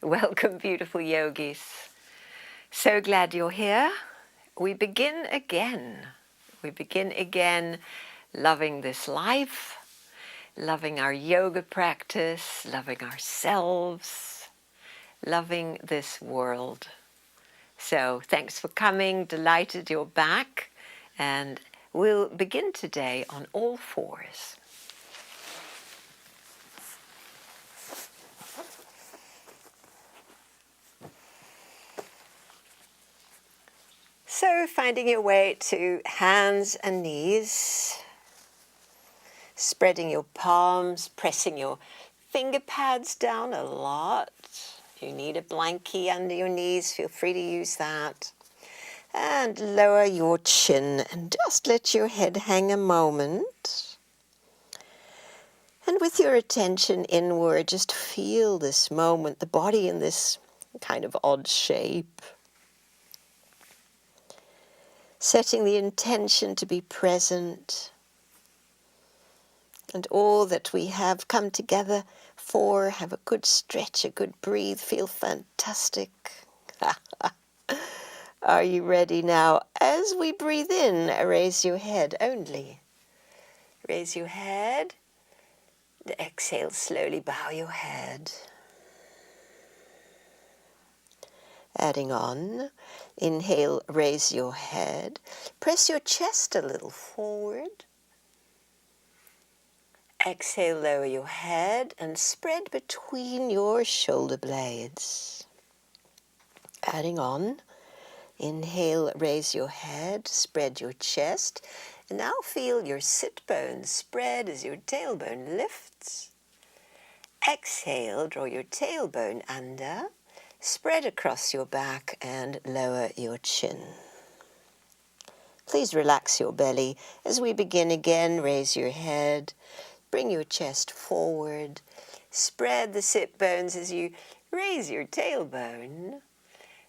Welcome, beautiful yogis. So glad you're here. We begin again. We begin again loving this life, loving our yoga practice, loving ourselves, loving this world. So thanks for coming. Delighted you're back. And we'll begin today on all fours. So finding your way to hands and knees, spreading your palms, pressing your finger pads down a lot. If you need a blankie under your knees, feel free to use that. And lower your chin and just let your head hang a moment. And with your attention inward, just feel this moment, the body in this kind of odd shape. Setting the intention to be present. And all that we have come together for, have a good stretch, a good breathe, feel fantastic. Are you ready now? As we breathe in, raise your head only. Raise your head. And exhale, slowly bow your head. Adding on, inhale, raise your head. Press your chest a little forward. Exhale, lower your head and spread between your shoulder blades. Adding on, inhale, raise your head, spread your chest. And now feel your sit bones spread as your tailbone lifts. Exhale, draw your tailbone under, spread across your back and lower your chin. Please relax your belly. As we begin again, raise your head. Bring your chest forward. Spread the sit bones as you raise your tailbone.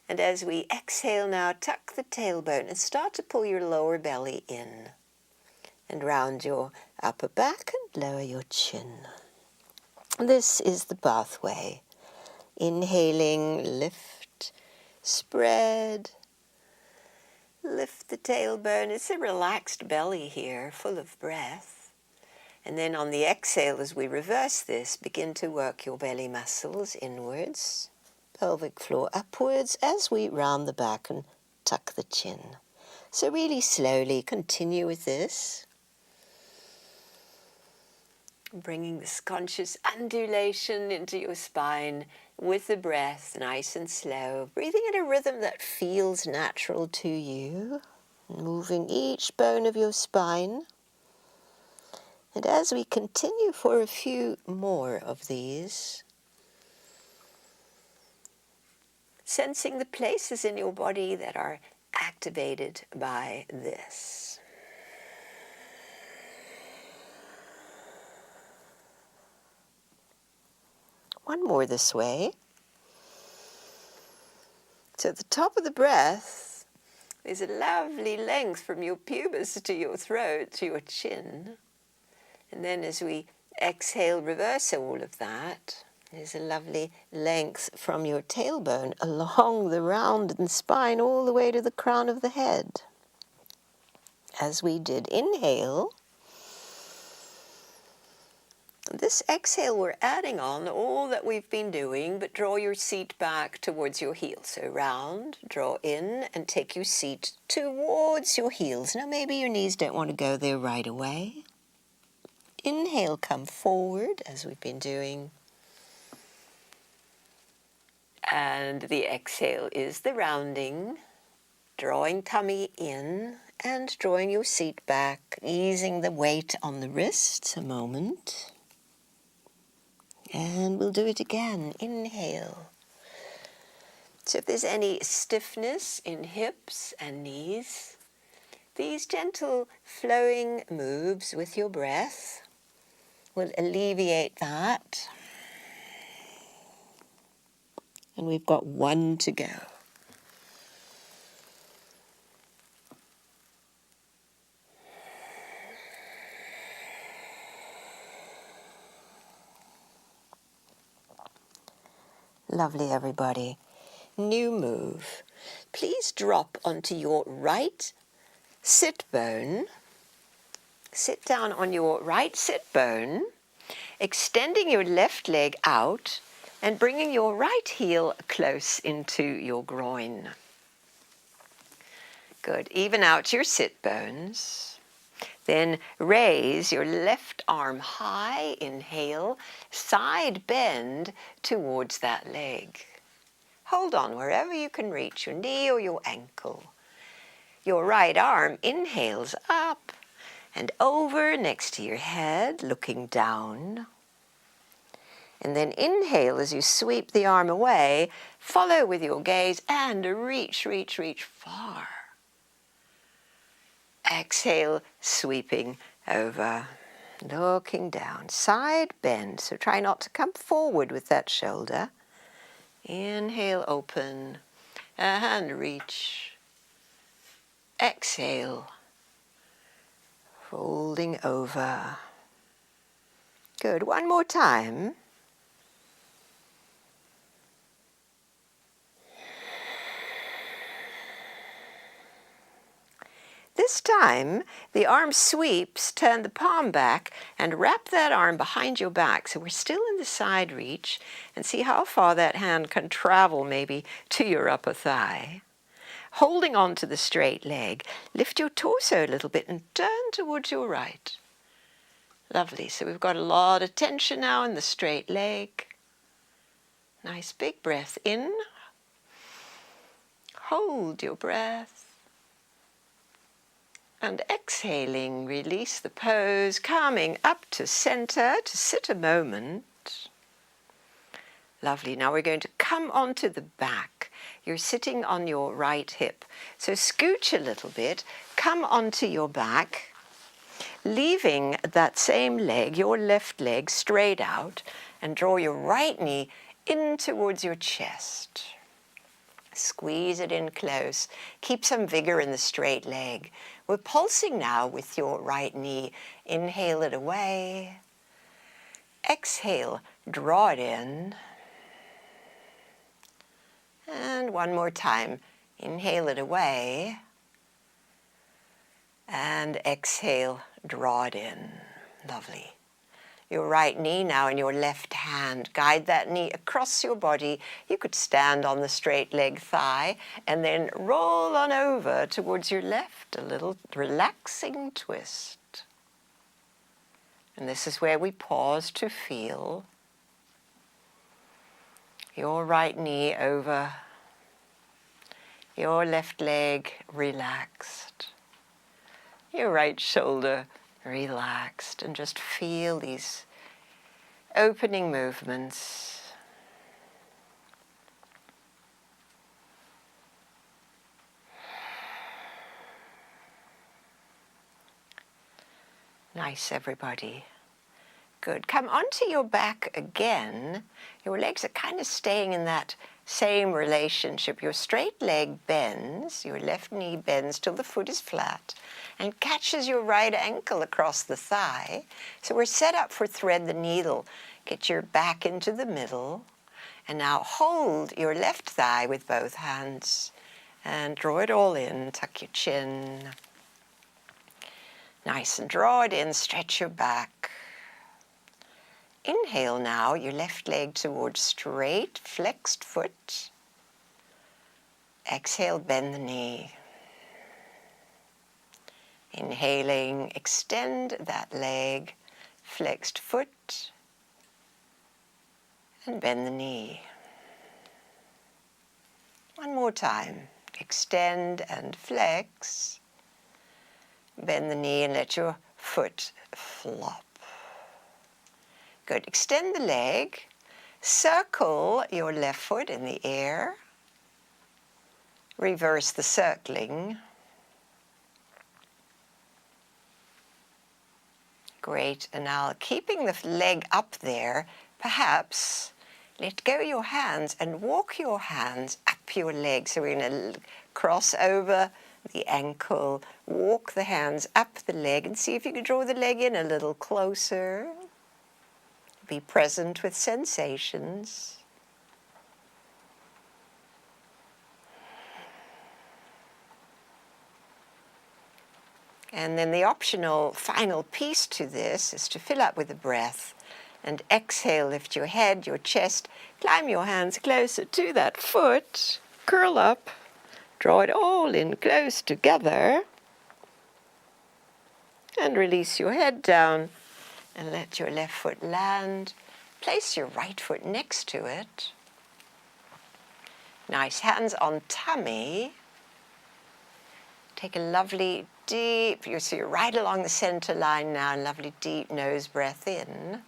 And as we exhale now, tuck the tailbone and start to pull your lower belly in. And round your upper back and lower your chin. This is the pathway. Inhaling, lift, spread. Lift the tailbone. It's a relaxed belly here, full of breath. And then on the exhale, as we reverse this, begin to work your belly muscles inwards, pelvic floor upwards, as we round the back and tuck the chin. So really slowly continue with this. Bringing this conscious undulation into your spine with the breath, nice and slow. Breathing at a rhythm that feels natural to you. Moving each bone of your spine. And as we continue for a few more of these, sensing the places in your body that are activated by this. One more this way. So at the top of the breath, there's a lovely length from your pubis to your throat, to your chin. And then as we exhale, reverse all of that. There's a lovely length from your tailbone along the rounded spine all the way to the crown of the head. As we did inhale, this exhale we're adding on all that we've been doing, but draw your seat back towards your heels. So round, draw in, and take your seat towards your heels. Now maybe your knees don't want to go there right away. Inhale, come forward, as we've been doing. And the exhale is the rounding, drawing tummy in and drawing your seat back, easing the weight on the wrists a moment. And we'll do it again. Inhale. So if there's any stiffness in hips and knees, these gentle flowing moves with your breath will alleviate that. And we've got one to go. Lovely, everybody. New move. Please drop onto your right sit bone. Sit down on your right sit bone, extending your left leg out and bringing your right heel close into your groin. Good. Even out your sit bones. Then raise your left arm high, inhale, side bend towards that leg. Hold on wherever you can reach, your knee or your ankle. Your right arm inhales up and over next to your head, looking down. And then inhale as you sweep the arm away, follow with your gaze and reach, reach, reach far. Exhale, sweeping over, looking down, side bend. So try not to come forward with that shoulder. Inhale, open, and reach. Exhale, folding over. Good. One more time. This time, the arm sweeps, turn the palm back, and wrap that arm behind your back. So we're still in the side reach, and see how far that hand can travel maybe to your upper thigh. Holding on to the straight leg, lift your torso a little bit and turn towards your right. Lovely. So we've got a lot of tension now in the straight leg. Nice big breath in. Hold your breath. And exhaling, release the pose, coming up to center to sit a moment. Lovely. Now we're going to come onto the back. You're sitting on your right hip. So scooch a little bit, come onto your back, leaving that same leg, your left leg, straight out, and draw your right knee in towards your chest. Squeeze it in close. Keep some vigor in the straight leg. We're pulsing now with your right knee. Inhale it away. Exhale, draw it in. And one more time. Inhale it away. And exhale, draw it in. Lovely. Your right knee now in your left hand. Guide that knee across your body. You could stand on the straight leg thigh and then roll on over towards your left. A little relaxing twist. And this is where we pause to feel your right knee over, your left leg relaxed, your right shoulder relaxed, and just feel these opening movements. Nice, everybody. Good. Come onto your back again. Your legs are kind of staying in that same relationship. Your straight leg bends, your left knee bends till the foot is flat and catches your right ankle across the thigh. So we're set up for thread the needle. Get your back into the middle, and now hold your left thigh with both hands and draw it all in. Tuck your chin. Nice, and draw it in, stretch your back. Inhale now, your left leg towards straight, flexed foot. Exhale, bend the knee. Inhaling, extend that leg, flexed foot, and bend the knee. One more time. Extend and flex. Bend the knee and let your foot flop. Good. Extend the leg. Circle your left foot in the air. Reverse the circling. Great. And now keeping the leg up there, perhaps let go your hands and walk your hands up your leg. So we're going to cross over the ankle, walk the hands up the leg, and see if you can draw the leg in a little closer. Be present with sensations. And then the optional final piece to this is to fill up with the breath and exhale, lift your head, your chest, climb your hands closer to that foot, curl up, draw it all in close together, and release your head down and let your left foot land. Place your right foot next to it. Nice, hands on tummy. Take a lovely deep, so you're right along the center line now, lovely deep nose breath in.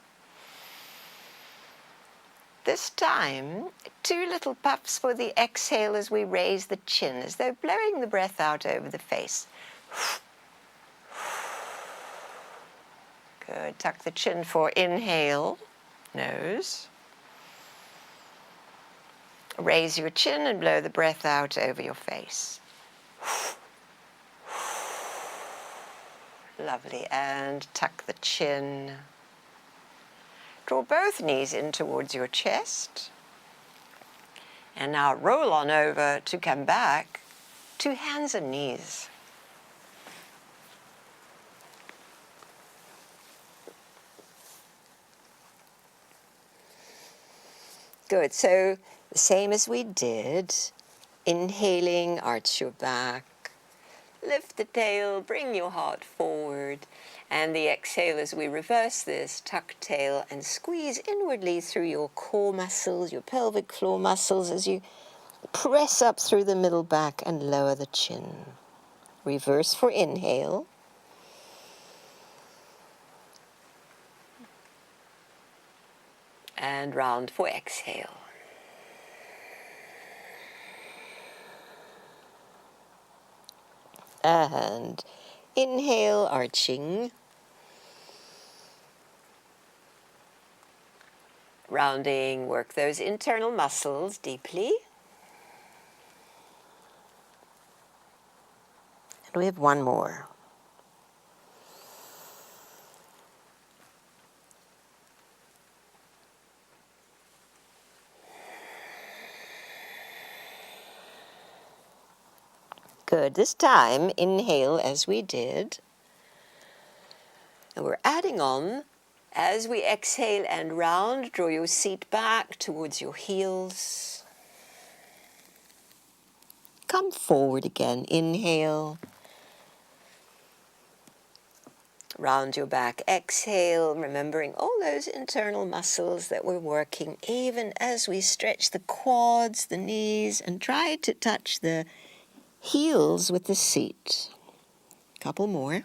This time, 2 little puffs for the exhale as we raise the chin, as though blowing the breath out over the face. Good, tuck the chin for inhale, nose. Raise your chin and blow the breath out over your face. Lovely, and tuck the chin. Draw both knees in towards your chest. And now roll on over to come back to hands and knees. Good, so the same as we did, inhaling, arch your back, lift the tail, bring your heart forward, and the exhale as we reverse this, tuck tail and squeeze inwardly through your core muscles, your pelvic floor muscles as you press up through the middle back and lower the chin. Reverse for inhale. And round for exhale. And inhale, arching. Rounding, work those internal muscles deeply. And we have one more. Good. This time, inhale as we did. And we're adding on, as we exhale and round, draw your seat back towards your heels. Come forward again. Inhale. Round your back. Exhale, remembering all those internal muscles that we're working, even as we stretch the quads, the knees, and try to touch the heels with the seat. Couple more.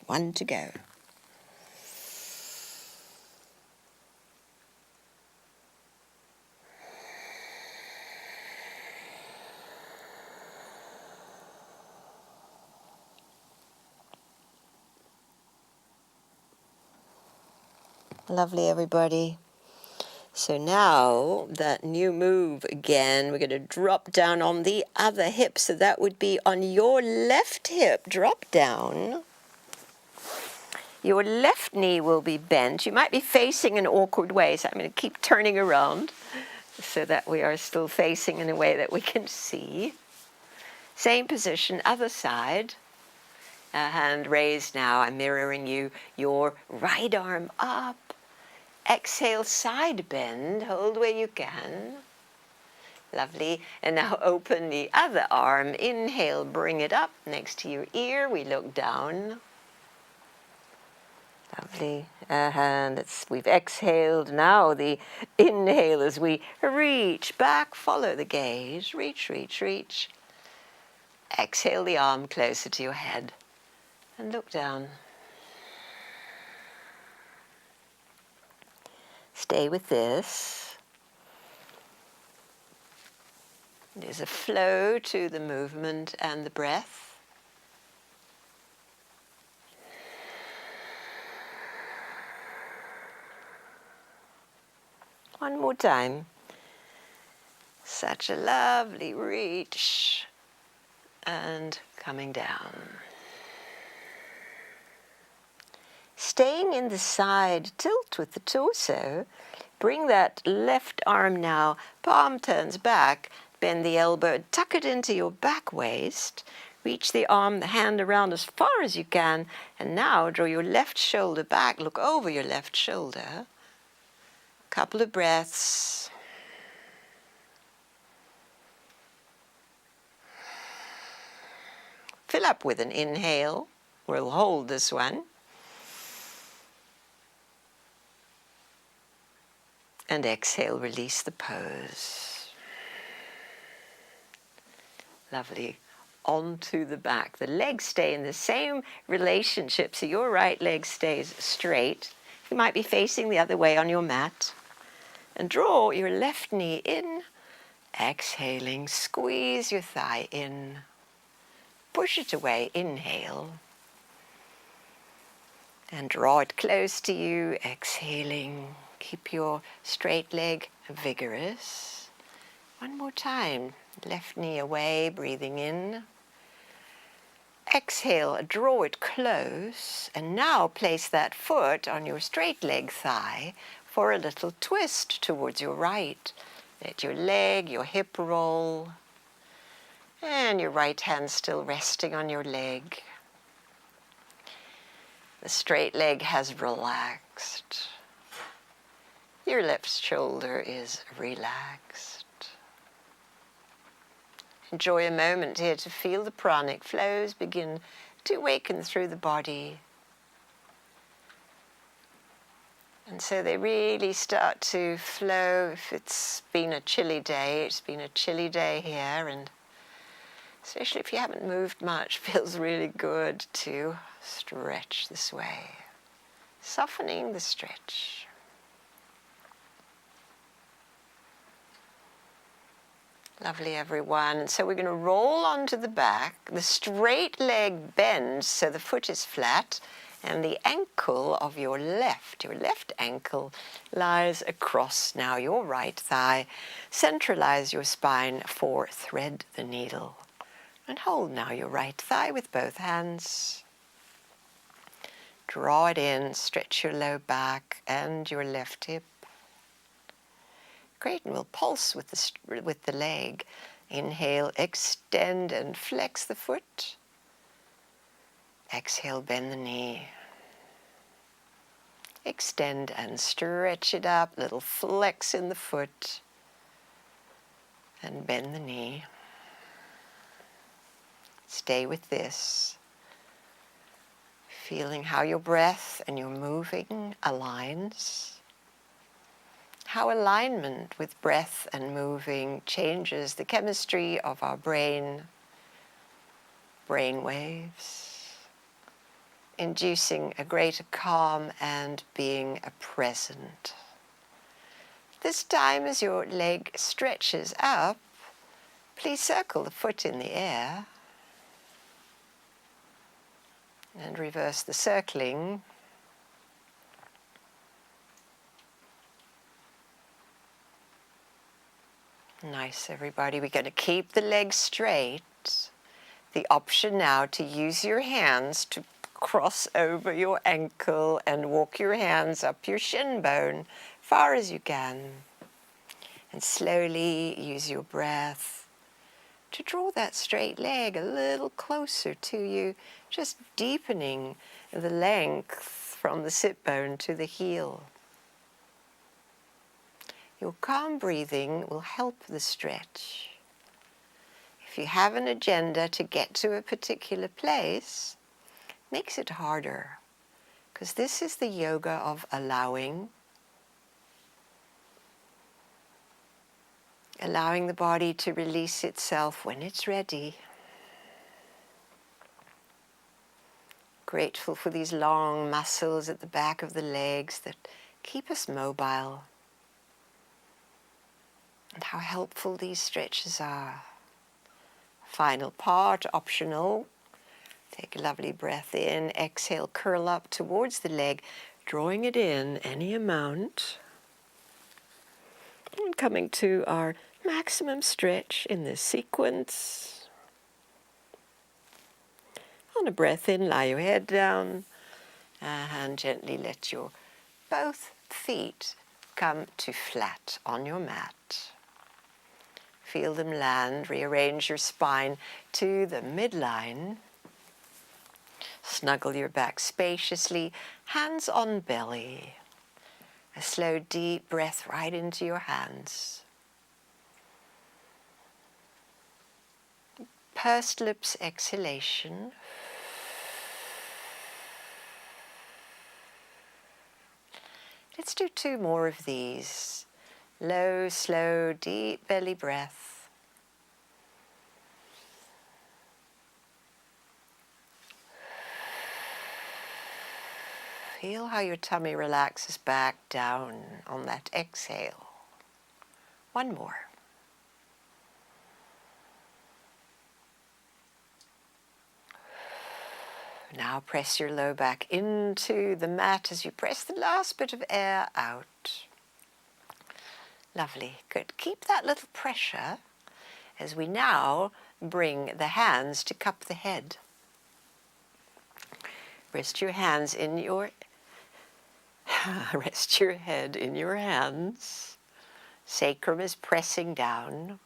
One to go. Lovely, everybody. So now that new move again, we're going to drop down on the other hip. So that would be on your left hip, drop down. Your left knee will be bent. You might be facing an awkward way, so I'm going to keep turning around so that we are still facing in a way that we can see. Same position, other side. Hand raised now. I'm mirroring you. Your right arm up. Exhale, side bend. Hold where you can. Lovely. And now open the other arm. Inhale, bring it up next to your ear. We look down. Lovely. And we've exhaled. Now the inhale as we reach back. Follow the gaze. Reach, reach, reach. Exhale the arm closer to your head. And look down. Stay with this. There's a flow to the movement and the breath. One more time. Such a lovely reach and coming down. Staying in the side tilt with the torso, bring that left arm now, palm turns back, bend the elbow, tuck it into your back waist, reach the arm, the hand around as far as you can, and now draw your left shoulder back, look over your left shoulder. Couple of breaths. Fill up with an inhale. We'll hold this one. And exhale, release the pose. Lovely. Onto the back. The legs stay in the same relationship, so your right leg stays straight. You might be facing the other way on your mat. And draw your left knee in. Exhaling, squeeze your thigh in. Push it away, inhale. And draw it close to you, exhaling. Keep your straight leg vigorous. One more time. Left knee away, breathing in. Exhale, draw it close. And now place that foot on your straight leg thigh for a little twist towards your right. Let your leg, your hip roll. And your right hand still resting on your leg. The straight leg has relaxed. Your left shoulder is relaxed. Enjoy a moment here to feel the pranic flows begin to awaken through the body. And so they really start to flow. If it's been a chilly day, it's been a chilly day here, and especially if you haven't moved much, feels really good to stretch this way. Softening the stretch. Lovely, everyone. And so we're going to roll onto the back. The straight leg bends so the foot is flat, and the ankle of your left ankle lies across now your right thigh. Centralize your spine for thread the needle. And hold now your right thigh with both hands. Draw it in, stretch your low back and your left hip. Great, and we'll pulse with the leg. Inhale, extend and flex the foot. Exhale, bend the knee. Extend and stretch it up, little flex in the foot. And bend the knee. Stay with this. Feeling how your breath and your moving aligns. How alignment with breath and moving changes the chemistry of our brain waves, inducing a greater calm and being present. This time, as your leg stretches up, please circle the foot in the air and reverse the circling. Nice, everybody. We're going to keep the legs straight. The option now to use your hands to cross over your ankle and walk your hands up your shin bone far as you can. And slowly use your breath to draw that straight leg a little closer to you, just deepening the length from the sit bone to the heel. Your calm breathing will help the stretch. If you have an agenda to get to a particular place, it makes it harder, because this is the yoga of allowing the body to release itself when it's ready. Grateful for these long muscles at the back of the legs that keep us mobile. And how helpful these stretches are. Final part, optional. Take a lovely breath in. Exhale, curl up towards the leg, drawing it in any amount. And coming to our maximum stretch in this sequence. On a breath in, lie your head down And gently let your both feet come to flat on your mat. Feel them land. Rearrange your spine to the midline. Snuggle your back spaciously, hands on belly. A slow, deep breath right into your hands. Pursed lips exhalation. Let's do 2 more of these. Low, slow, deep belly breath. Feel how your tummy relaxes back down on that exhale. 1 more. Now press your low back into the mat as you press the last bit of air out. Lovely. Good. Keep that little pressure as we now bring the hands to cup the head. Rest your hands in your rest your head in your hands. Sacrum is pressing down.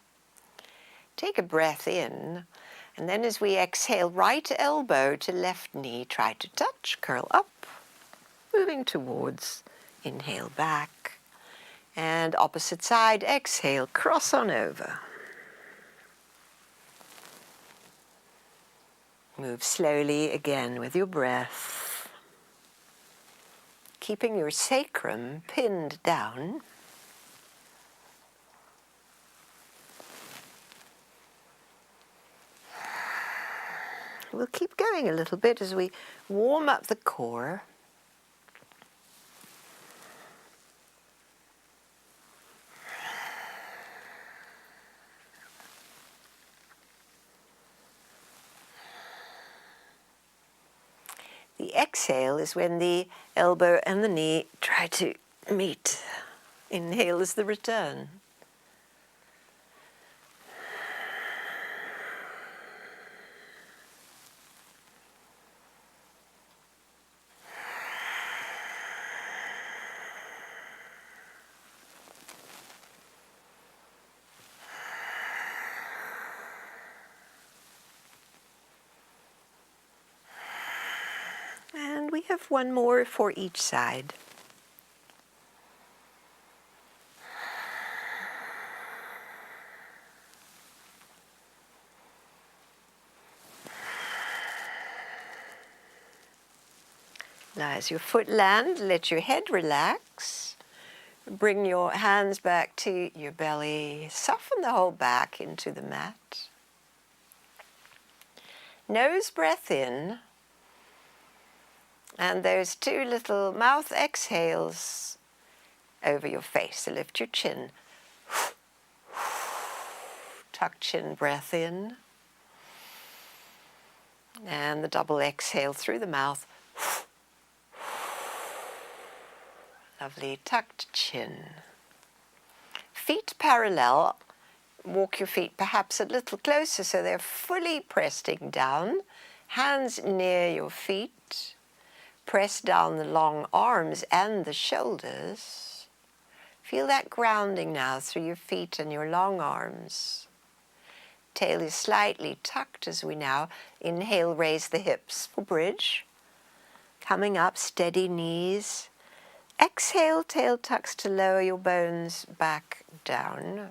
Take a breath in, and then as we exhale, right elbow to left knee, try to touch, curl up, moving towards, inhale back, and opposite side, exhale, cross on over. Move slowly again with your breath, keeping your sacrum pinned down. We'll keep going a little bit as we warm up the core. The exhale is when the elbow and the knee try to meet. Inhale is the return. And we have 1 more for each side. Now as your foot lands, let your head relax. Bring your hands back to your belly. Soften the whole back into the mat. Nose breath in. And those 2 little mouth exhales over your face. So lift your chin. Tuck chin breath in. And the double exhale through the mouth. Lovely, tucked chin. Feet parallel. Walk your feet perhaps a little closer so they're fully pressing down. Hands near your feet. Press down the long arms and the shoulders. Feel that grounding now through your feet and your long arms. Tail is slightly tucked as we now inhale, raise the hips for bridge. Coming up, steady knees. Exhale, tail tucks to lower your bones back down.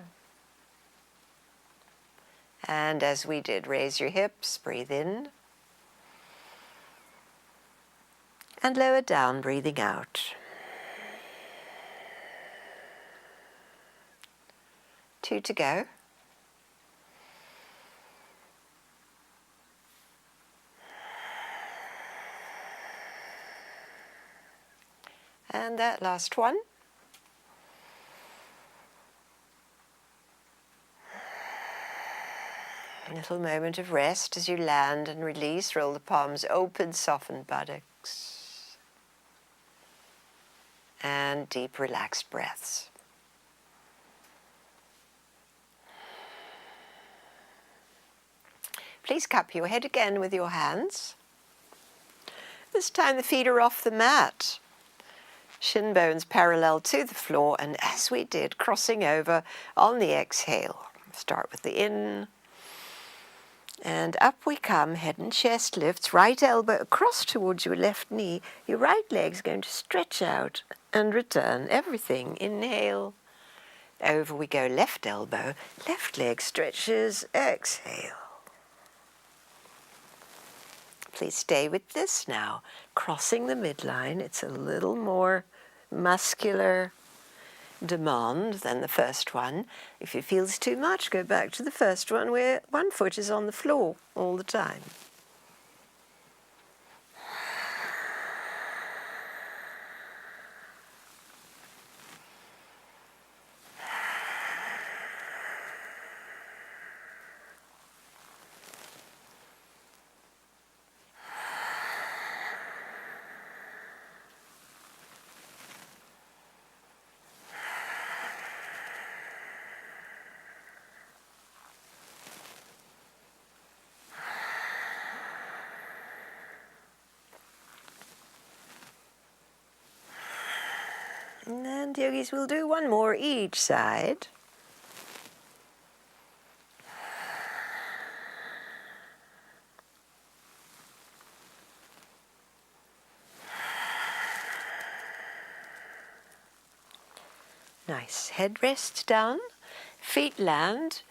And as we did, raise your hips, breathe in. And lower down, breathing out. 2 to go. And that last one. A little moment of rest as you land and release. Roll the palms open, soften buttocks. And deep, relaxed breaths. Please cup your head again with your hands. This time the feet are off the mat. Shin bones parallel to the floor, and as we did, crossing over on the exhale. Start with the in, and up we come, head and chest lifts, right elbow across towards your left knee. Your right leg's going to stretch out and return. Everything, inhale, over we go, left elbow, left leg stretches, exhale. Please stay with this now. Crossing the midline, it's a little more muscular demand than the first one. If it feels too much, go back to the first one where one foot is on the floor all the time. And yogis, will do one more each side. Nice. Head rests down, feet land.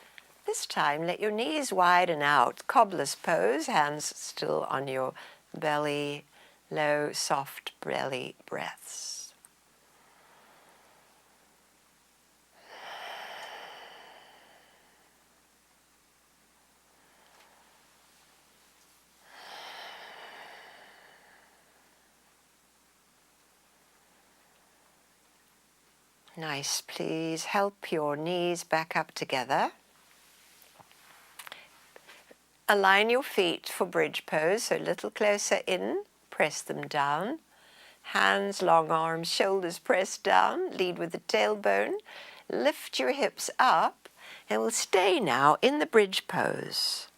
This time let your knees widen out. Cobbler's pose, hands still on your belly, low, soft belly breaths. Nice. Please help your knees back up together. Align your feet for bridge pose, so a little closer in, press them down. Hands, long arms, shoulders pressed down, lead with the tailbone. Lift your hips up, and we'll stay now in the bridge pose.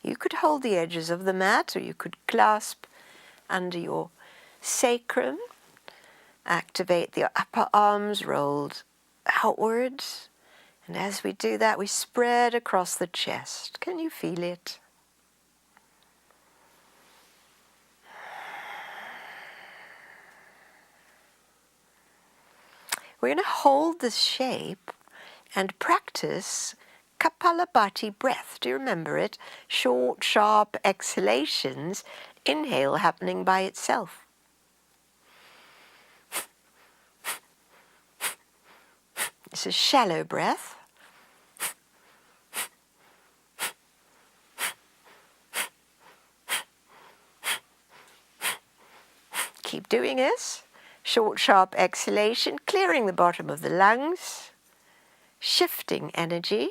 You could hold the edges of the mat, or you could clasp under your sacrum. Activate the upper arms rolled outwards. And as we do that, we spread across the chest. Can you feel it? We're going to hold this shape and practice Kapalabhati breath. Do you remember it? Short, sharp exhalations, inhale happening by itself. It's a shallow breath. Keep doing this. Short, sharp exhalation, clearing the bottom of the lungs, shifting energy.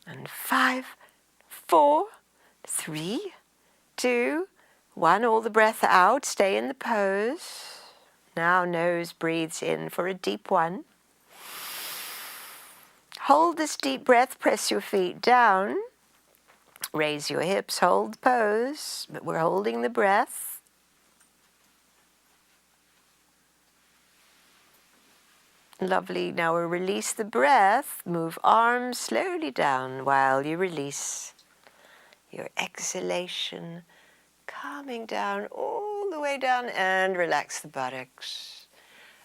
And 5, 4, 3, 2, 1. All the breath out. Stay in the pose. Now nose breathes in for a deep one. Hold this deep breath. Press your feet down. Raise your hips. Hold the pose. But we're holding the breath. Lovely. Now we'll release the breath. Move arms slowly down while you release your exhalation. Calming down all the way down and relax the buttocks.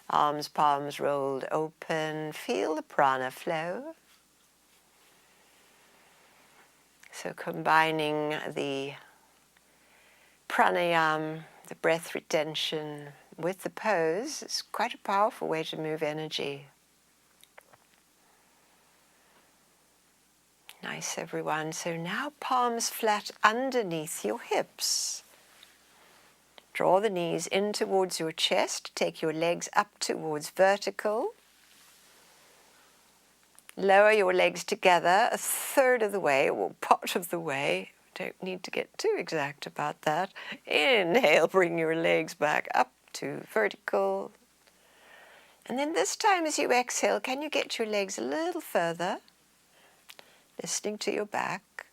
Arms, palms rolled open. Feel the prana flow. So combining the pranayama, the breath retention, with the pose is quite a powerful way to move energy. Nice, everyone. So now palms flat underneath your hips. Draw the knees in towards your chest. Take your legs up towards vertical. Lower your legs together a third of the way, or part of the way. Don't need to get too exact about that. Inhale, bring your legs back up to vertical. And then this time as you exhale, can you get your legs a little further? listening to your back.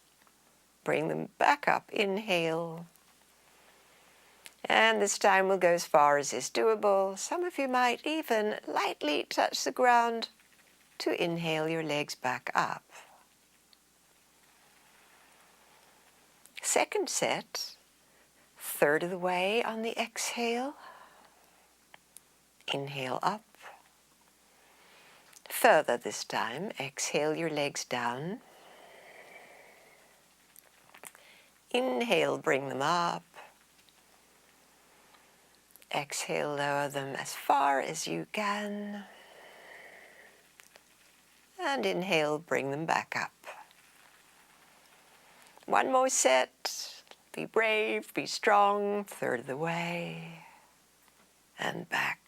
Bring them back up. Inhale. And this time we'll go as far as is doable. Some of you might even lightly touch the ground to inhale your legs back up. Second set, third of the way on the exhale. Inhale up. Further this time, exhale your legs down. Inhale, bring them up. Exhale, lower them as far as you can. And inhale, bring them back up. One more set. Be brave, be strong. Third of the way. And back.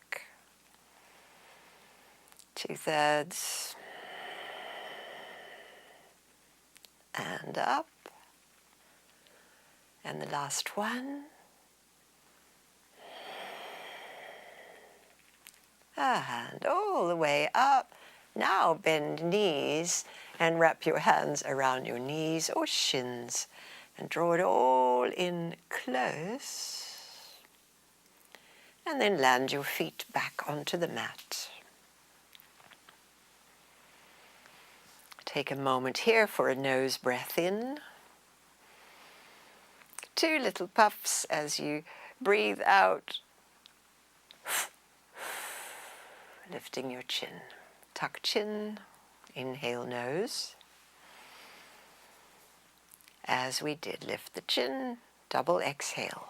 2/3. And up. And the last one. And all the way up. Now bend knees and wrap your hands around your knees or shins and draw it all in close. And then land your feet back onto the mat. Take a moment here for a nose breath in. 2 little puffs as you breathe out. Lifting your chin. Tuck chin, inhale nose. As we did, lift the chin, double exhale.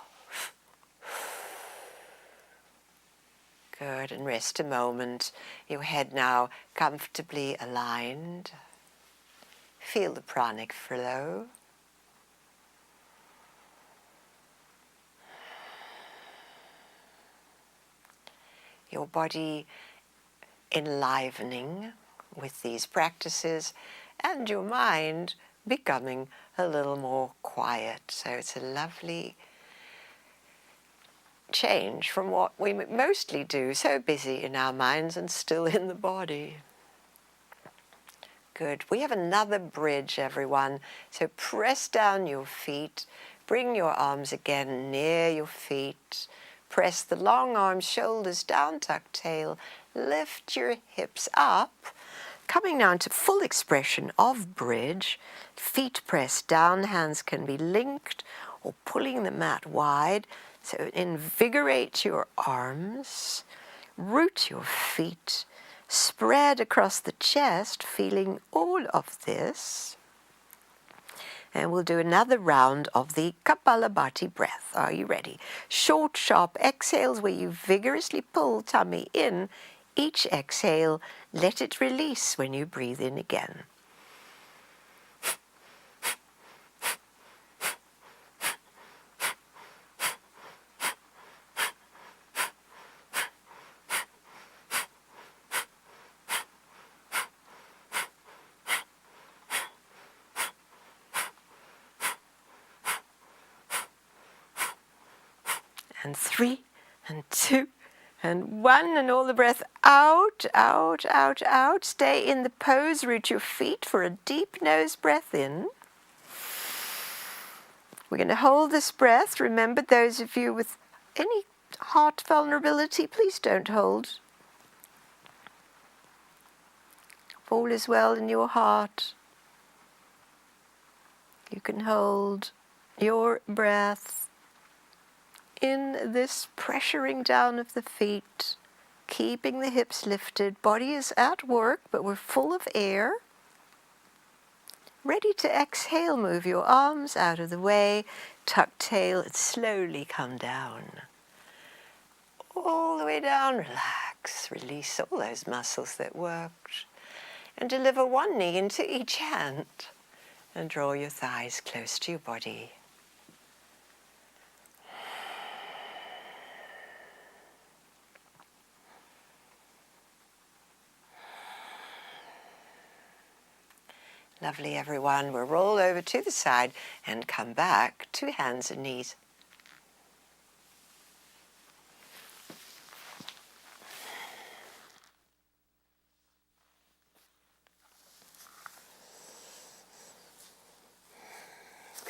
Good, and rest a moment. Your head now comfortably aligned. Feel the pranic flow. Your body enlivening with these practices and your mind becoming a little more quiet. So it's a lovely change from what we mostly do, so busy in our minds and still in the body. Good. We have another bridge, everyone. So press down your feet. Bring your arms again near your feet. Press the long arms, shoulders down, tuck tail. Lift your hips up. Coming now into full expression of bridge. Feet pressed down, hands can be linked or pulling the mat wide. So invigorate your arms. Root your feet. Spread across the chest, feeling all of this. And we'll do another round of the Kapalabhati breath. Are you ready? Short, sharp exhales where you vigorously pull tummy in. Each exhale, let it release when you breathe in again. And 3, and 2, and 1, and all the breath out, out, out, out. Stay in the pose, root your feet for a deep nose breath in. We're going to hold this breath. Remember, those of you with any heart vulnerability, please don't hold. All is well in your heart. You can hold your breath in this pressuring down of the feet, keeping the hips lifted. Body is at work, but we're full of air. Ready to exhale, move your arms out of the way, tuck tail, and slowly come down. All the way down, relax, release all those muscles that worked. And deliver one knee into each hand. And draw your thighs close to your body. Lovely, everyone. We'll roll over to the side and come back to hands and knees.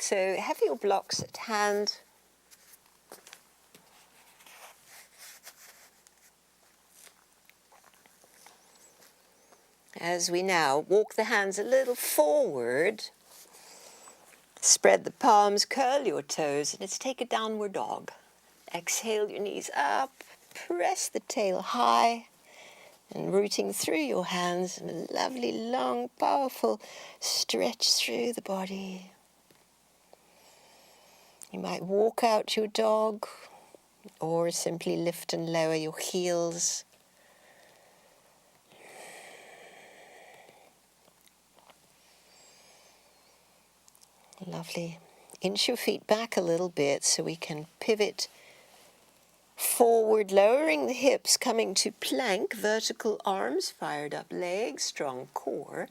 So have your blocks at hand. As we now walk the hands a little forward, spread the palms, curl your toes, and let's take a downward dog. Exhale your knees up, press the tail high, and rooting through your hands in a lovely, long, powerful stretch through the body. You might walk out your dog, or simply lift and lower your heels. Lovely. Inch your feet back a little bit so we can pivot forward, lowering the hips, coming to plank, vertical arms, fired up legs, strong core.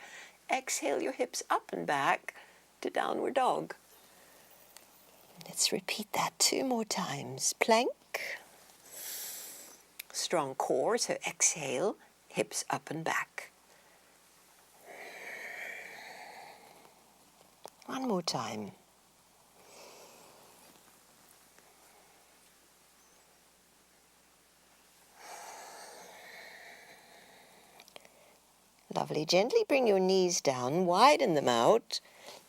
Exhale your hips up and back to downward dog. Let's repeat that 2 more times. Plank, strong core, so exhale, hips up and back. 1 more time. Lovely. Gently bring your knees down, widen them out,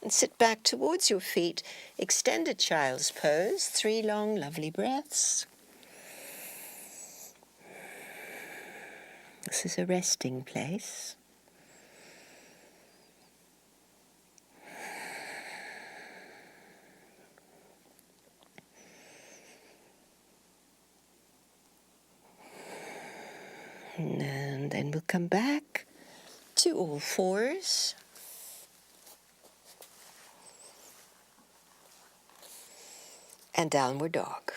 and sit back towards your feet. Extended child's pose. 3 long, lovely breaths. This is a resting place. And then we'll come back to all fours. And downward dog.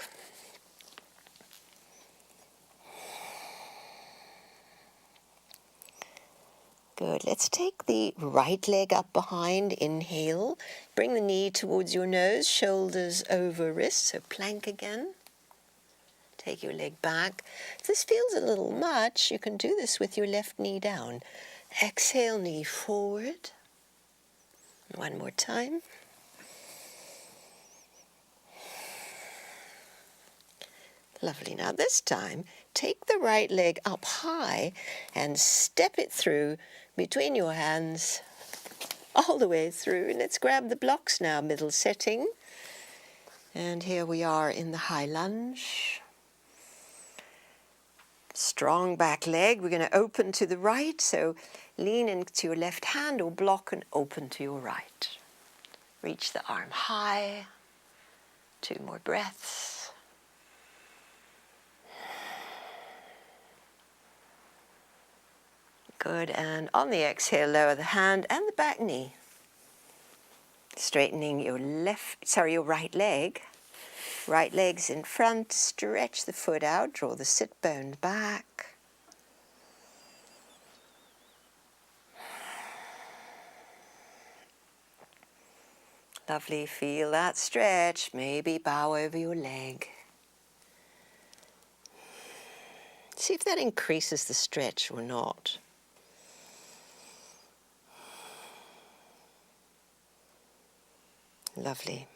Good. Let's take the right leg up behind. Inhale. Bring the knee towards your nose, shoulders over wrists, so plank again. Take your leg back. If this feels a little much, you can do this with your left knee down. Exhale, knee forward. 1 more time. Lovely. Now this time, take the right leg up high and step it through between your hands all the way through. And let's grab the blocks now, middle setting. And here we are in the high lunge. Strong back leg. We're going to open to the right, so lean into your left hand or block and open to your right. Reach the arm high. 2 more breaths. Good, and on the exhale, lower the hand and the back knee. Straightening your right leg. Right leg's in front, stretch the foot out, draw the sit bone back. Lovely, feel that stretch. Maybe bow over your leg. See if that increases the stretch or not. Lovely.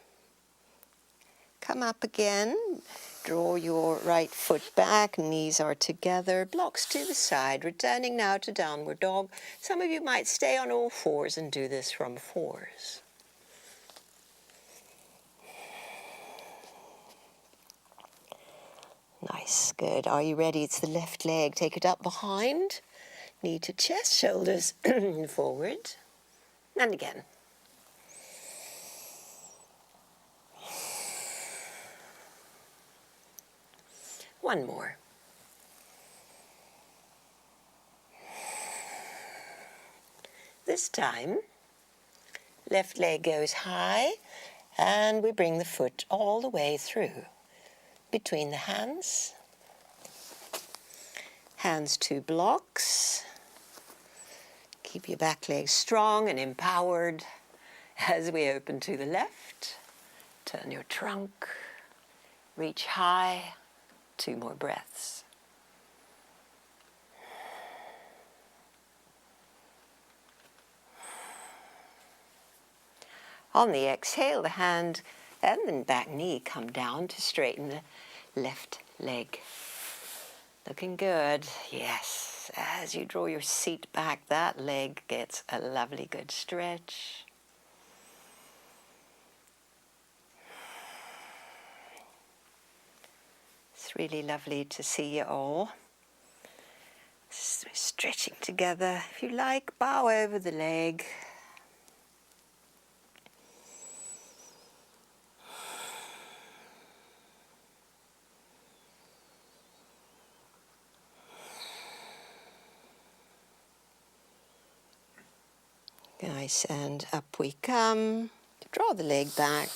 Come up again. Draw your right foot back, knees are together, blocks to the side, returning now to downward dog. Some of you might stay on all fours and do this from fours. Nice, good. Are you ready? It's the left leg. Take it up behind, knee to chest, shoulders forward, and again. One more. This time, left leg goes high, and we bring the foot all the way through. Between the hands. Hands to blocks. Keep your back leg strong and empowered as we open to the left. Turn your trunk. Reach high. 2 more breaths. On the exhale, the hand and the back knee come down to straighten the left leg. Looking good. Yes. As you draw your seat back, that leg gets a lovely good stretch. It's really lovely to see you all stretching together. If you like, bow over the leg. Nice, and up we come. Draw the leg back.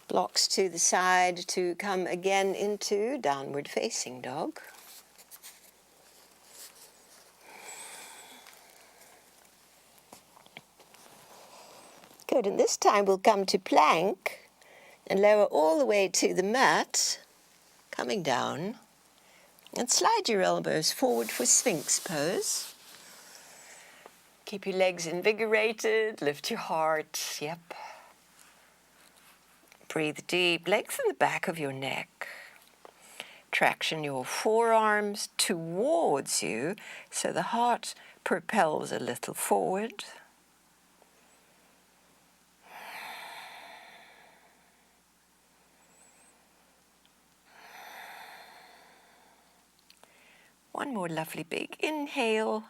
Blocks to the side to come again into downward facing dog. Good, and this time we'll come to plank and lower all the way to the mat, coming down, and slide your elbows forward for Sphinx pose. Keep your legs invigorated, lift your heart, yep. Breathe deep, lengthen the back of your neck. Traction your forearms towards you so the heart propels a little forward. One more lovely big inhale.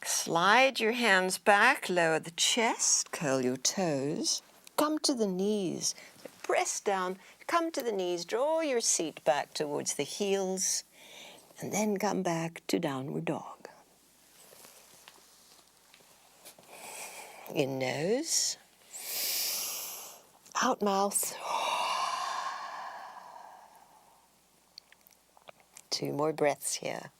Slide your hands back, lower the chest, curl your toes. Come to the knees, press down, come to the knees, draw your seat back towards the heels, and then come back to downward dog. In nose, out mouth. 2 more breaths here.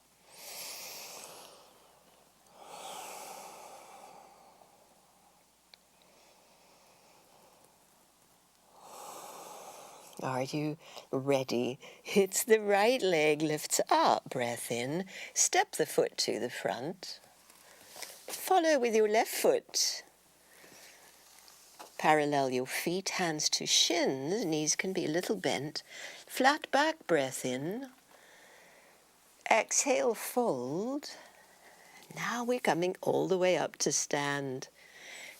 Are you ready? It's the right leg lifts up, breath in, step the foot to the front. Follow with your left foot. Parallel your feet, hands to shins, knees can be a little bent. Flat back, breath in. Exhale, fold. Now we're coming all the way up to stand.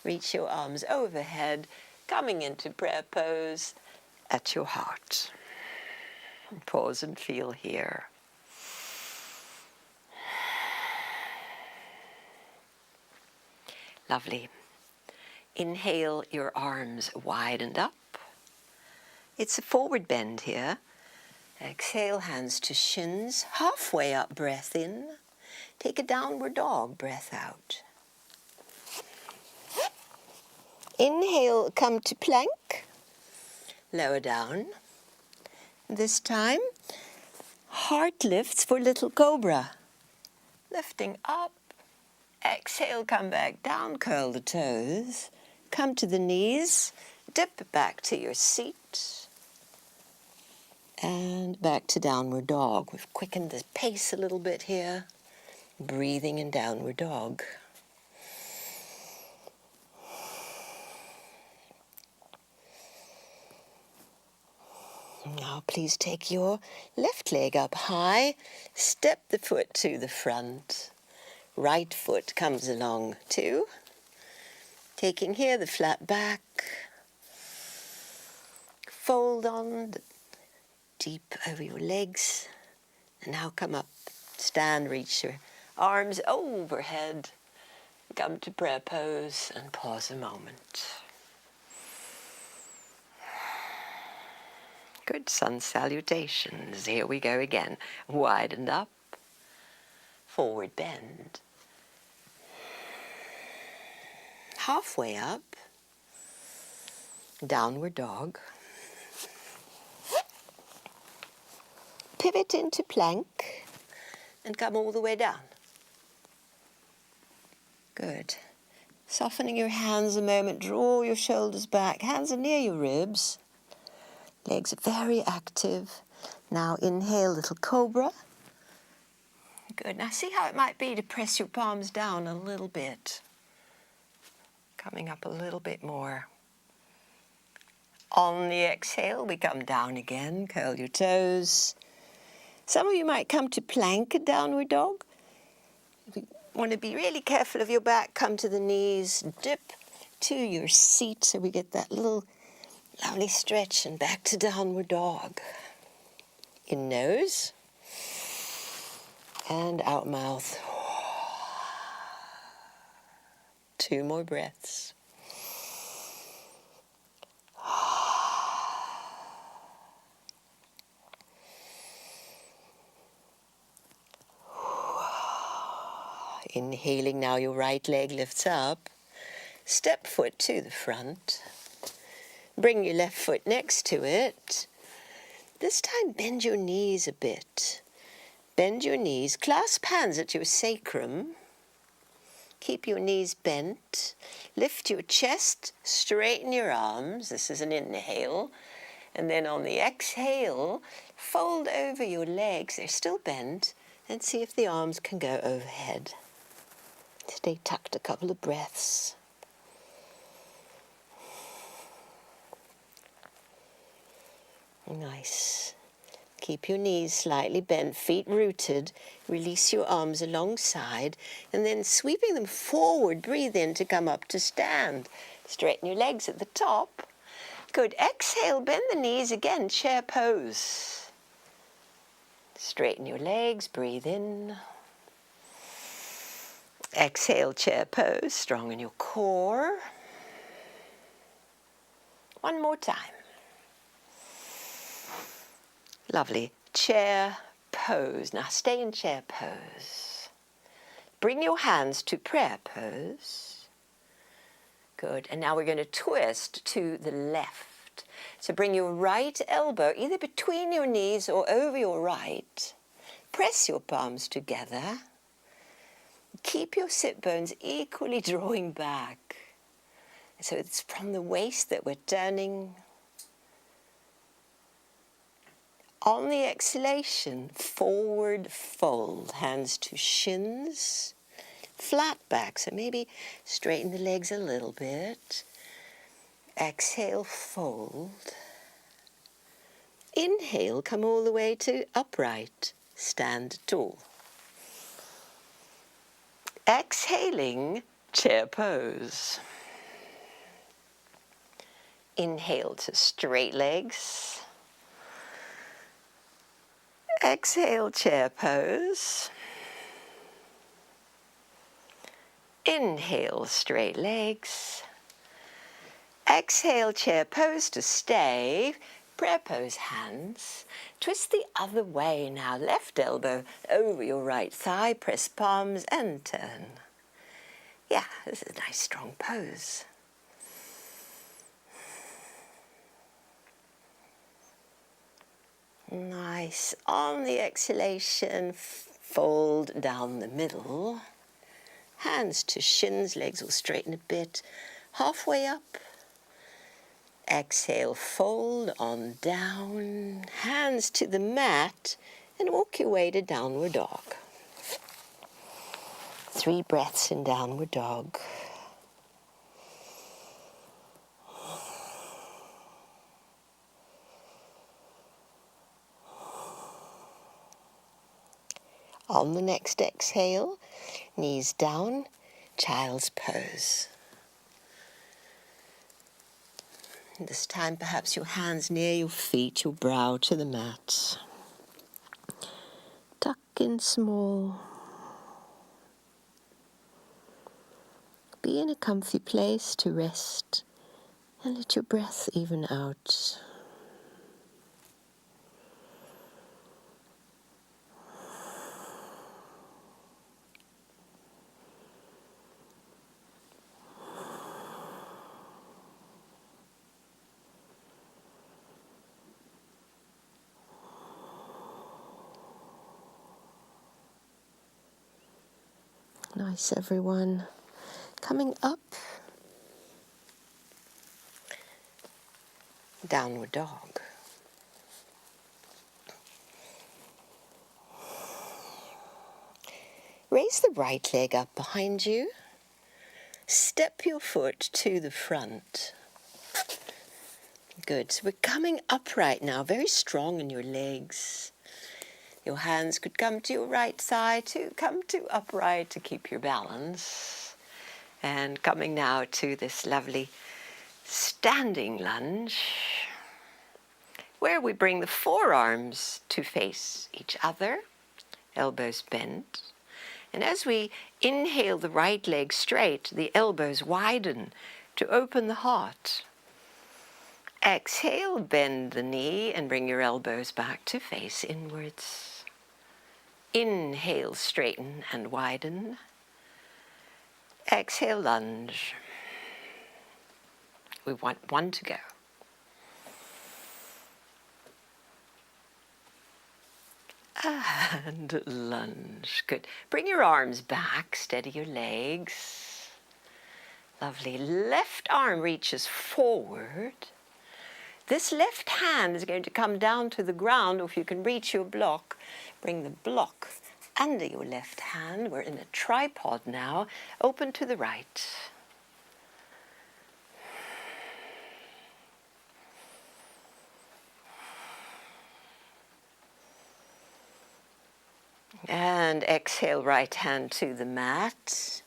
Reach your arms overhead, coming into prayer pose at your heart. Pause and feel here. Lovely. Inhale, your arms widened up. It's a forward bend here. Exhale, hands to shins, halfway up, breath in. Take a downward dog, breath out. Inhale, come to plank. Lower down. This time, heart lifts for little cobra. Lifting up. Exhale, come back down, curl the toes. Come to the knees, dip back to your seat. And back to downward dog. We've quickened the pace a little bit here. Breathing in downward dog. Now please take your left leg up high. Step the foot to the front. Right foot comes along too. Taking here the flat back. Fold on deep over your legs. And now come up. Stand, reach your arms overhead. Come to prayer pose and pause a moment. Good, sun salutations. Here we go again. Widen up. Forward bend. Halfway up. Downward dog. Pivot into plank and come all the way down. Good. Softening your hands a moment, draw your shoulders back. Hands are near your ribs. Legs are very active. Now inhale, little cobra. Good. Now see how it might be to press your palms down a little bit. Coming up a little bit more. On the exhale, we come down again. Curl your toes. Some of you might come to plank, a downward dog. If you want to be really careful of your back, come to the knees, dip to your seat so we get that little lovely stretch, and back to downward dog. In nose and out mouth. 2 more breaths. Inhaling now, your right leg lifts up. Step foot to the front. Bring your left foot next to it. This time bend your knees a bit. Bend your knees, clasp hands at your sacrum. Keep your knees bent. Lift your chest, straighten your arms. This is an inhale. And then on the exhale, fold over your legs. They're still bent. And see if the arms can go overhead. Stay tucked a couple of breaths. Nice. Keep your knees slightly bent, feet rooted. Release your arms alongside, and then sweeping them forward, breathe in to come up to stand. Straighten your legs at the top. Good. Exhale, bend the knees again, chair pose. Straighten your legs, breathe in. Exhale, chair pose, strong in your core. One more time. Lovely. Chair pose. Now stay in chair pose. Bring your hands to prayer pose. Good. And now we're going to twist to the left. So bring your right elbow either between your knees or over your right. Press your palms together. Keep your sit bones equally drawing back. So it's from the waist that we're turning. On the exhalation, forward fold, hands to shins, flat back, so maybe straighten the legs a little bit. Exhale, fold. Inhale, come all the way to upright, stand tall. Exhaling, chair pose. Inhale to straight legs. Exhale, chair pose. Inhale, straight legs. Exhale, chair pose to stay. Prayer pose, hands. Twist the other way now. Left elbow over your right thigh. Press palms and turn. Yeah, this is a nice strong pose. Nice. On the exhalation, fold down the middle. Hands to shins, legs will straighten a bit. Halfway up. Exhale, fold on down. Hands to the mat and walk your way to downward dog. 3 breaths in downward dog. On the next exhale, knees down, child's pose. This time perhaps your hands near your feet, your brow to the mat. Tuck in small. Be in a comfy place to rest and let your breath even out. Nice, everyone. Coming up, downward dog. Raise the right leg up behind you. Step your foot to the front. Good. So we're coming upright now, very strong in your legs. Your hands could come to your right side to come to upright to keep your balance. And coming now to this lovely standing lunge, where we bring the forearms to face each other, elbows bent. And as we inhale the right leg straight, the elbows widen to open the heart. Exhale, bend the knee and bring your elbows back to face inwards. Inhale, straighten and widen. Exhale, lunge. We want one to go. And lunge. Good. Bring your arms back, steady your legs. Lovely. Left arm reaches forward. This left hand is going to come down to the ground, or if you can reach your block, bring the block under your left hand. We're in a tripod now, open to the right. And exhale, right hand to the mat.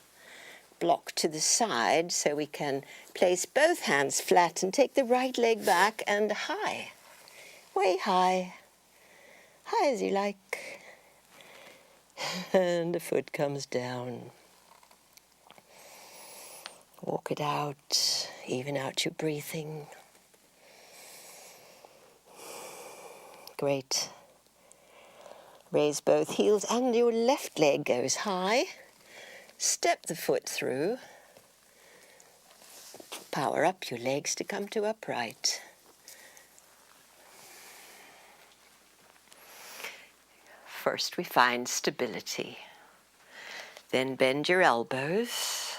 Block to the side so we can place both hands flat and take the right leg back and high. Way high. High as you like. And the foot comes down. Walk it out. Even out your breathing. Great. Raise both heels and your left leg goes high. Step the foot through. Power up your legs to come to upright. First we find stability. Then bend your elbows.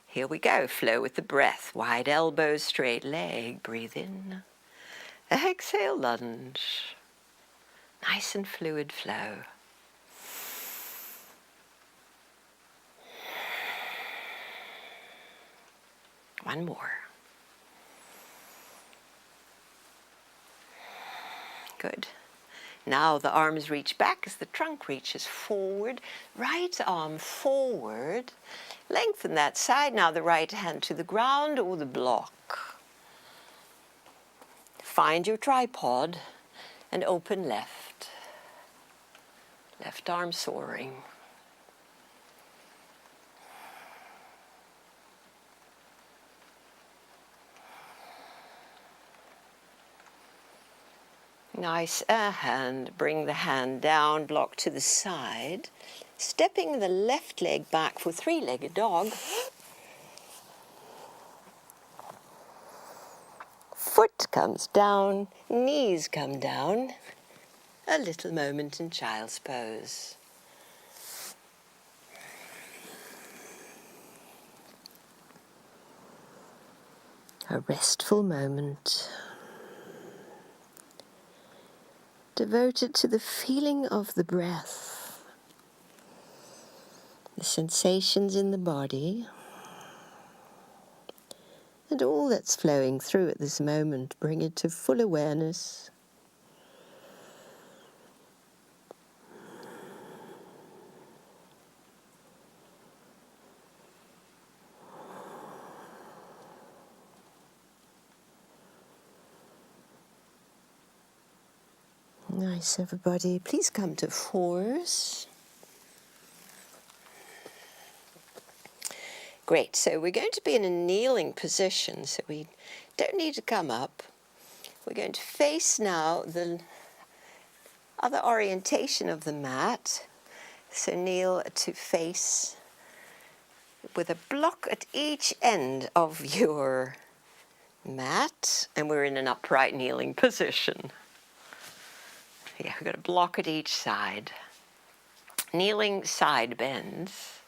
Here we go. Flow with the breath. Wide elbows, straight leg. Breathe in. Exhale, lunge. Nice and fluid flow. One more. Good. Now the arms reach back as the trunk reaches forward. Right arm forward. Lengthen that side. Now the right hand to the ground or the block. Find your tripod and open left. Left arm soaring. Nice, and bring the hand down, block to the side. Stepping the left leg back for three-legged dog. Foot comes down, knees come down. A little moment in child's pose. A restful moment. Devoted to the feeling of the breath, the sensations in the body, and all that's flowing through at this moment. Bring it to full awareness. Nice, everybody. Please come to fours. Great. So we're going to be in a kneeling position, so we don't need to come up. We're going to face now the other orientation of the mat. So kneel to face with a block at each end of your mat, and we're in an upright kneeling position. Yeah, we've got a block at each side. Kneeling side bends.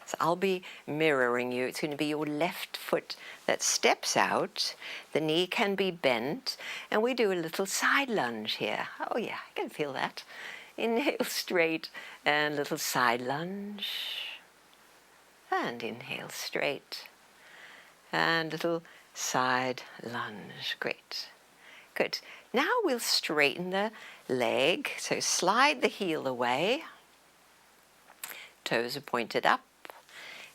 So I'll be mirroring you. It's going to be your left foot that steps out. The knee can be bent. And we do a little side lunge here. Oh yeah, I can feel that. Inhale straight and little side lunge. And inhale straight. And little side lunge. Great. Good. Now we'll straighten the leg. So slide the heel away. Toes are pointed up.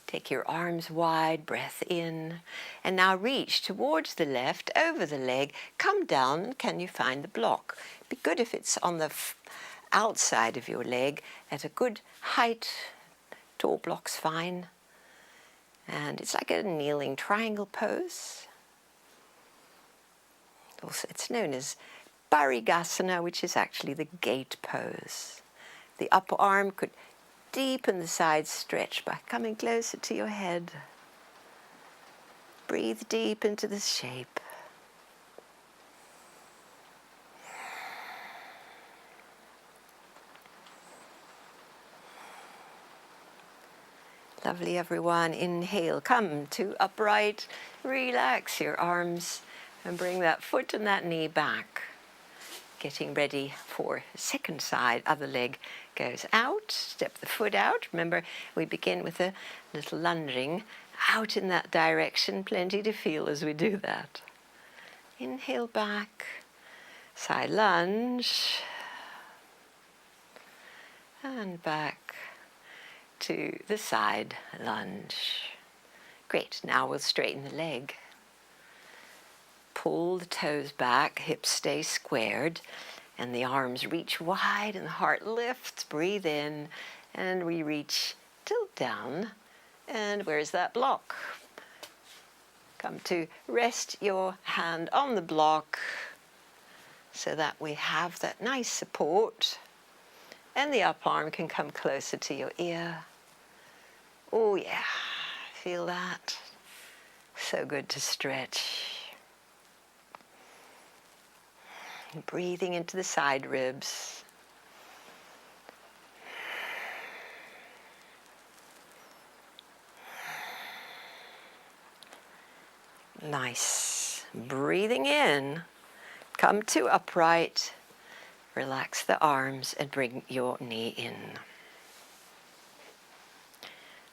Take your arms wide, breath in. And now reach towards the left, over the leg. Come down. Can you find the block? Be good if it's on the outside of your leg at a good height. Tall block's fine. And it's like a kneeling triangle pose. Also, it's known as bhastrika, which is actually the gate pose. The upper arm could deepen the side stretch by coming closer to your head. Breathe deep into this shape. Lovely, everyone. Inhale, come to upright. Relax your arms and bring that foot and that knee back. Getting ready for second side. Other leg goes out. Step the foot out. Remember, we begin with a little lunging out in that direction. Plenty to feel as we do that. Inhale back. Side lunge. And back to the side lunge. Great. Now we'll straighten the leg. Pull the toes back, hips stay squared, and the arms reach wide and the heart lifts. Breathe in, and we reach, tilt down. And where's that block? Come to rest your hand on the block so that we have that nice support. And the up arm can come closer to your ear. Oh yeah, feel that? So good to stretch. Breathing into the side ribs. Nice. Breathing in. Come to upright. Relax the arms and bring your knee in.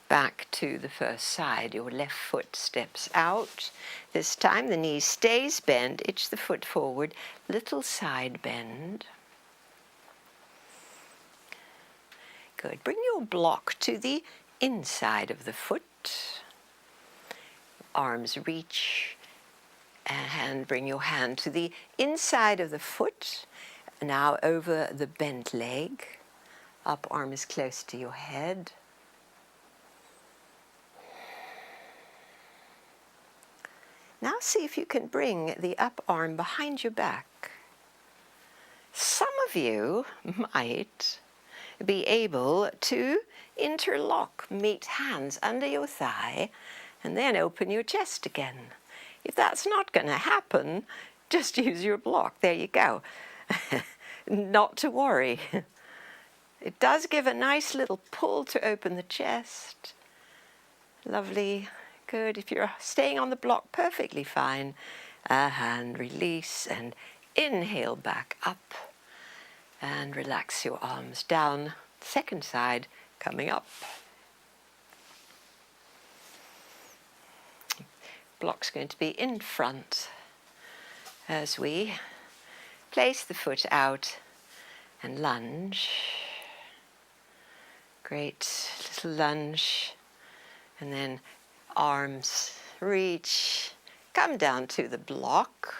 Back to the first side. Your left foot steps out. This time the knee stays bent. Itch the foot forward. Little side bend. Good. Bring your block to the inside of the foot. Arms reach. And bring your hand to the inside of the foot. Now over the bent leg. Up arm is close to your head. Now see if you can bring the up arm behind your back. Some of you might be able to interlock, meet hands under your thigh, and then open your chest again. If that's not going to happen, just use your block. There you go. Not to worry. It does give a nice little pull to open the chest. Lovely. Good. If you're staying on the block, perfectly fine. A hand release and inhale back up. And relax your arms down. Second side coming up. Block's going to be in front as we place the foot out and lunge. Great. Little lunge. And then arms reach, come down to the block,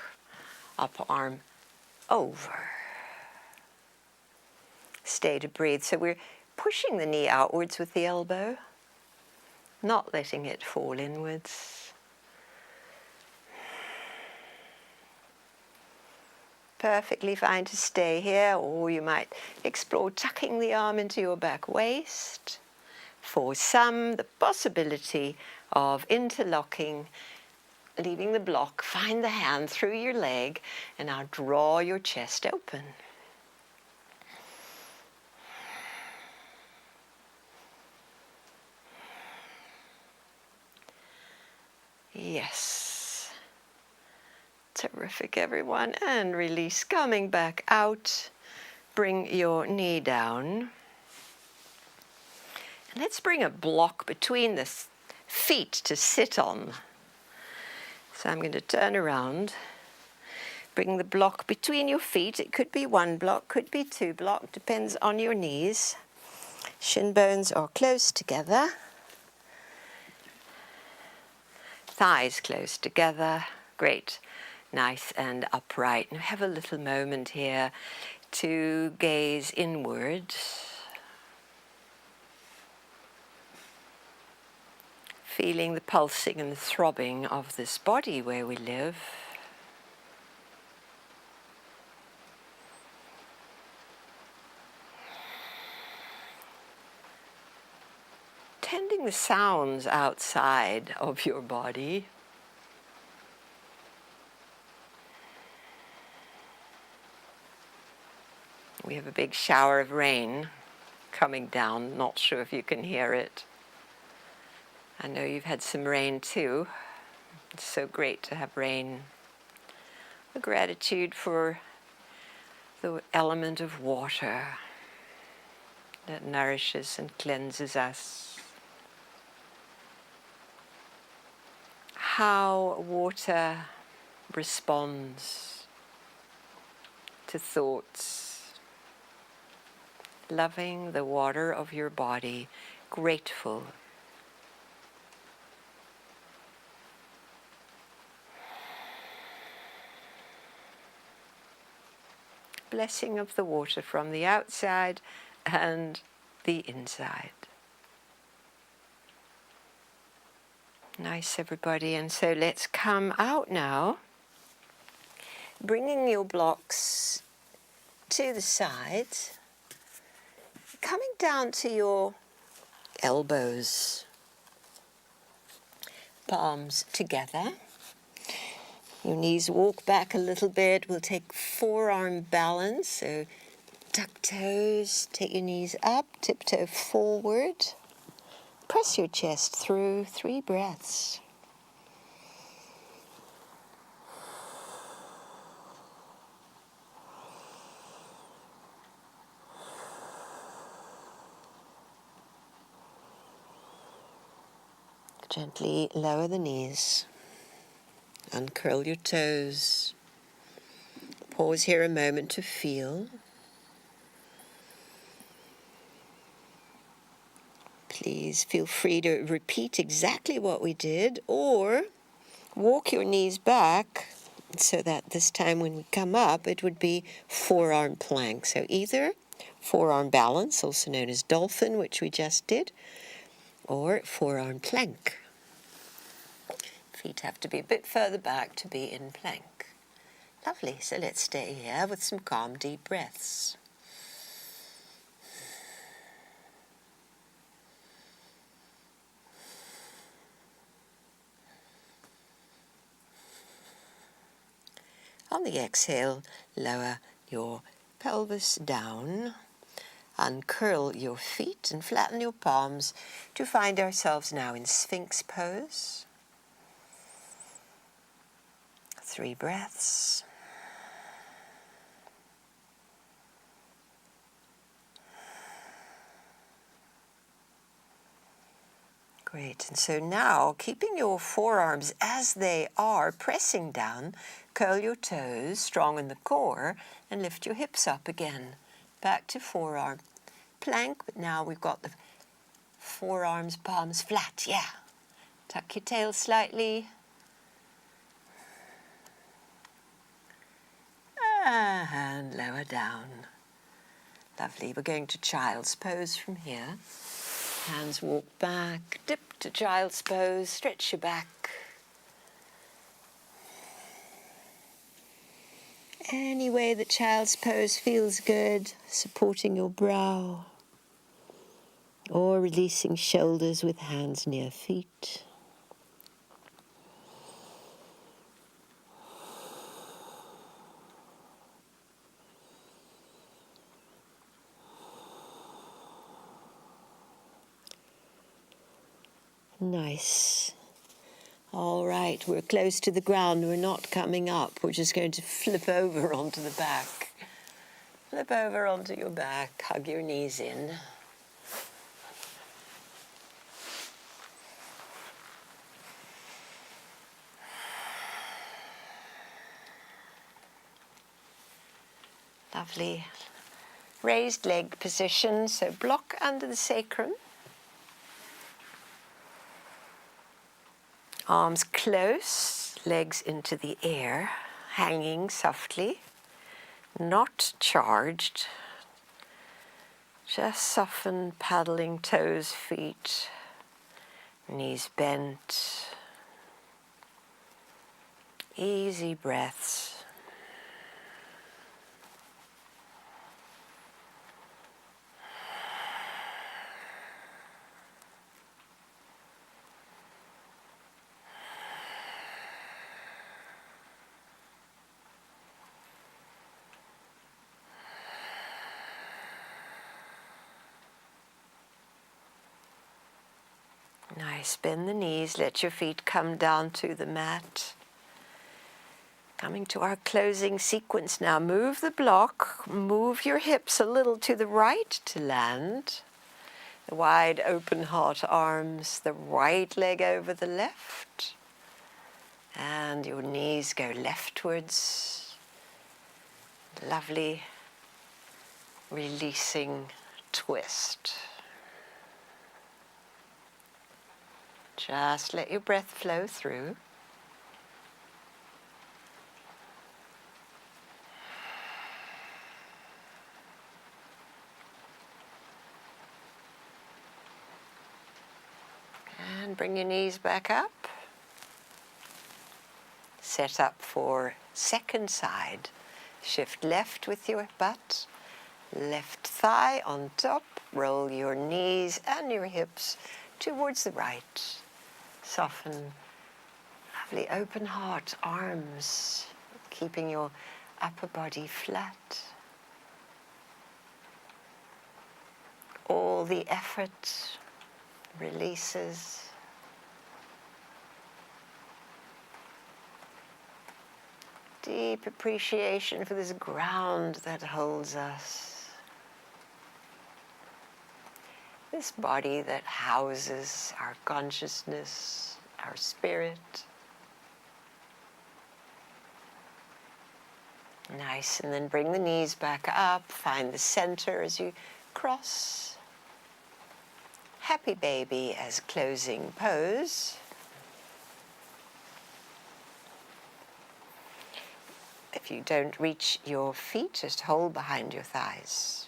upper arm over. Stay to breathe. So we're pushing the knee outwards with the elbow, not letting it fall inwards. Perfectly fine to stay here, or you might explore tucking the arm into your back waist. For some, the possibility of interlocking, leaving the block, find the hand through your leg, and now draw your chest open. Yes. Terrific, everyone. And release, coming back out. Bring your knee down. Let's bring a block between the feet to sit on. So I'm going to turn around. Bring the block between your feet. It could be one block, could be two blocks, depends on your knees. Shin bones are close together. Thighs close together. Great. Nice and upright. Now have a little moment here to gaze inward. Feeling the pulsing and the throbbing of this body where we live. Tending the sounds outside of your body. We have a big shower of rain coming down. Not sure if you can hear it. I know you've had some rain too. It's so great to have rain. A gratitude for the element of water that nourishes and cleanses us. How water responds to thoughts. Loving the water of your body, grateful. Blessing of the water from the outside and the inside. Nice, everybody. And so let's come out now, bringing your blocks to the sides. Coming down to your elbows, palms together. Your knees walk back a little bit. We'll take forearm balance. So tuck toes, take your knees up, tiptoe forward. Press your chest through, 3 breaths. Gently lower the knees, uncurl your toes. Pause here a moment to feel. Please feel free to repeat exactly what we did, or walk your knees back so that this time when we come up, it would be forearm plank. So either forearm balance, also known as dolphin, which we just did, or forearm plank. Feet have to be a bit further back to be in plank. Lovely. So let's stay here with some calm, deep breaths. On the exhale, lower your pelvis down. Uncurl your feet and flatten your palms to find ourselves now in Sphinx pose. 3 breaths. Great. And so now, keeping your forearms as they are, pressing down, curl your toes, strong in the core, and lift your hips up again. Back to forearm plank, but now we've got the forearms, palms flat, yeah. Tuck your tail slightly. And lower down. Lovely. We're going to child's pose from here. Hands walk back, dip to child's pose, stretch your back. Any way that child's pose feels good, supporting your brow, or releasing shoulders with hands near feet. Nice. All right, we're close to the ground. We're not coming up. We're just going to flip over onto the back. Flip over onto your back. Hug your knees in. Lovely raised leg position, so block under the sacrum. Arms close, legs into the air, hanging softly, not charged. Just soften, paddling toes, feet, knees bent. Easy breaths. Nice, bend the knees, let your feet come down to the mat. Coming to our closing sequence now. Move the block, move your hips a little to the right to land. The wide open heart arms, the right leg over the left. And your knees go leftwards. Lovely releasing twist. Just let your breath flow through. And bring your knees back up. Set up for second side. Shift left with your butt. Left thigh on top. Roll your knees and your hips towards the right. Soften. Lovely open heart, arms, keeping your upper body flat. All the effort releases. Deep appreciation for this ground that holds us. This body that houses our consciousness, our spirit. Nice, and then bring the knees back up, find the center as you cross. Happy baby as closing pose. If you don't reach your feet, just hold behind your thighs.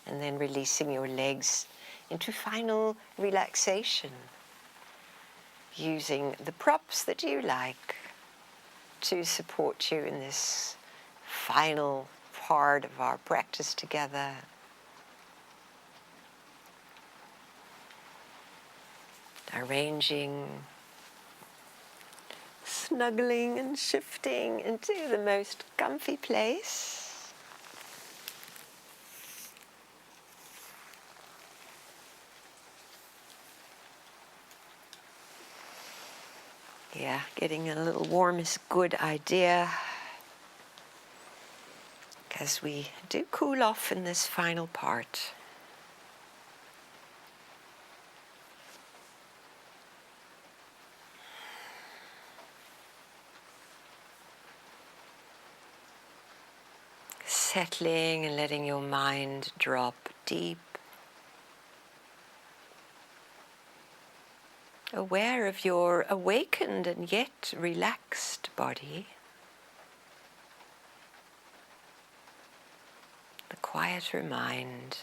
And then releasing your legs into final relaxation, using the props that you like to support you in this final part of our practice together. Arranging, snuggling and shifting into the most comfy place. Yeah, getting a little warm is a good idea, because we do cool off in this final part. Settling and letting your mind drop deep. Aware of your awakened and yet relaxed body. The quieter mind.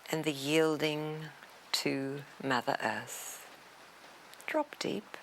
And the yielding to Mother Earth. Drop deep.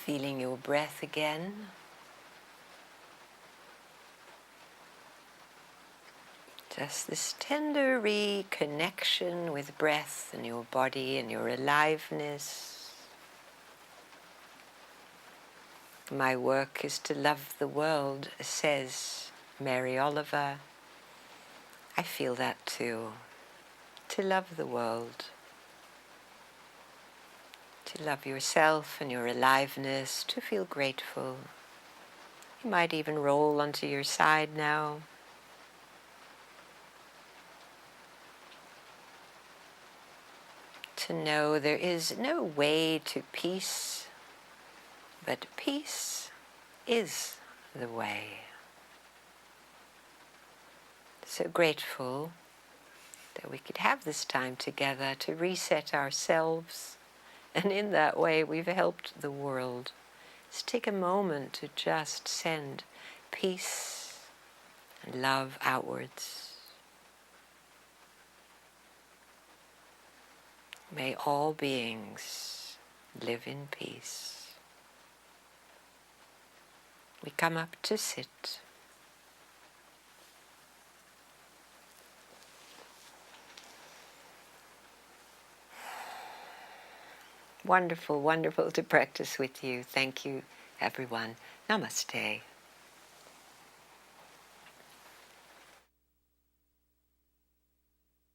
Feeling your breath again. Just this tender reconnection with breath and your body and your aliveness. My work is to love the world, says Mary Oliver. I feel that too. To love the world. To love yourself and your aliveness, to feel grateful. You might even roll onto your side now. To know there is no way to peace, but peace is the way. So grateful that we could have this time together to reset ourselves, and in that way we've helped the world. Let's take a moment to just send peace and love outwards. May all beings live in peace. We come up to sit. Wonderful, wonderful to practice with you. Thank you, everyone. Namaste.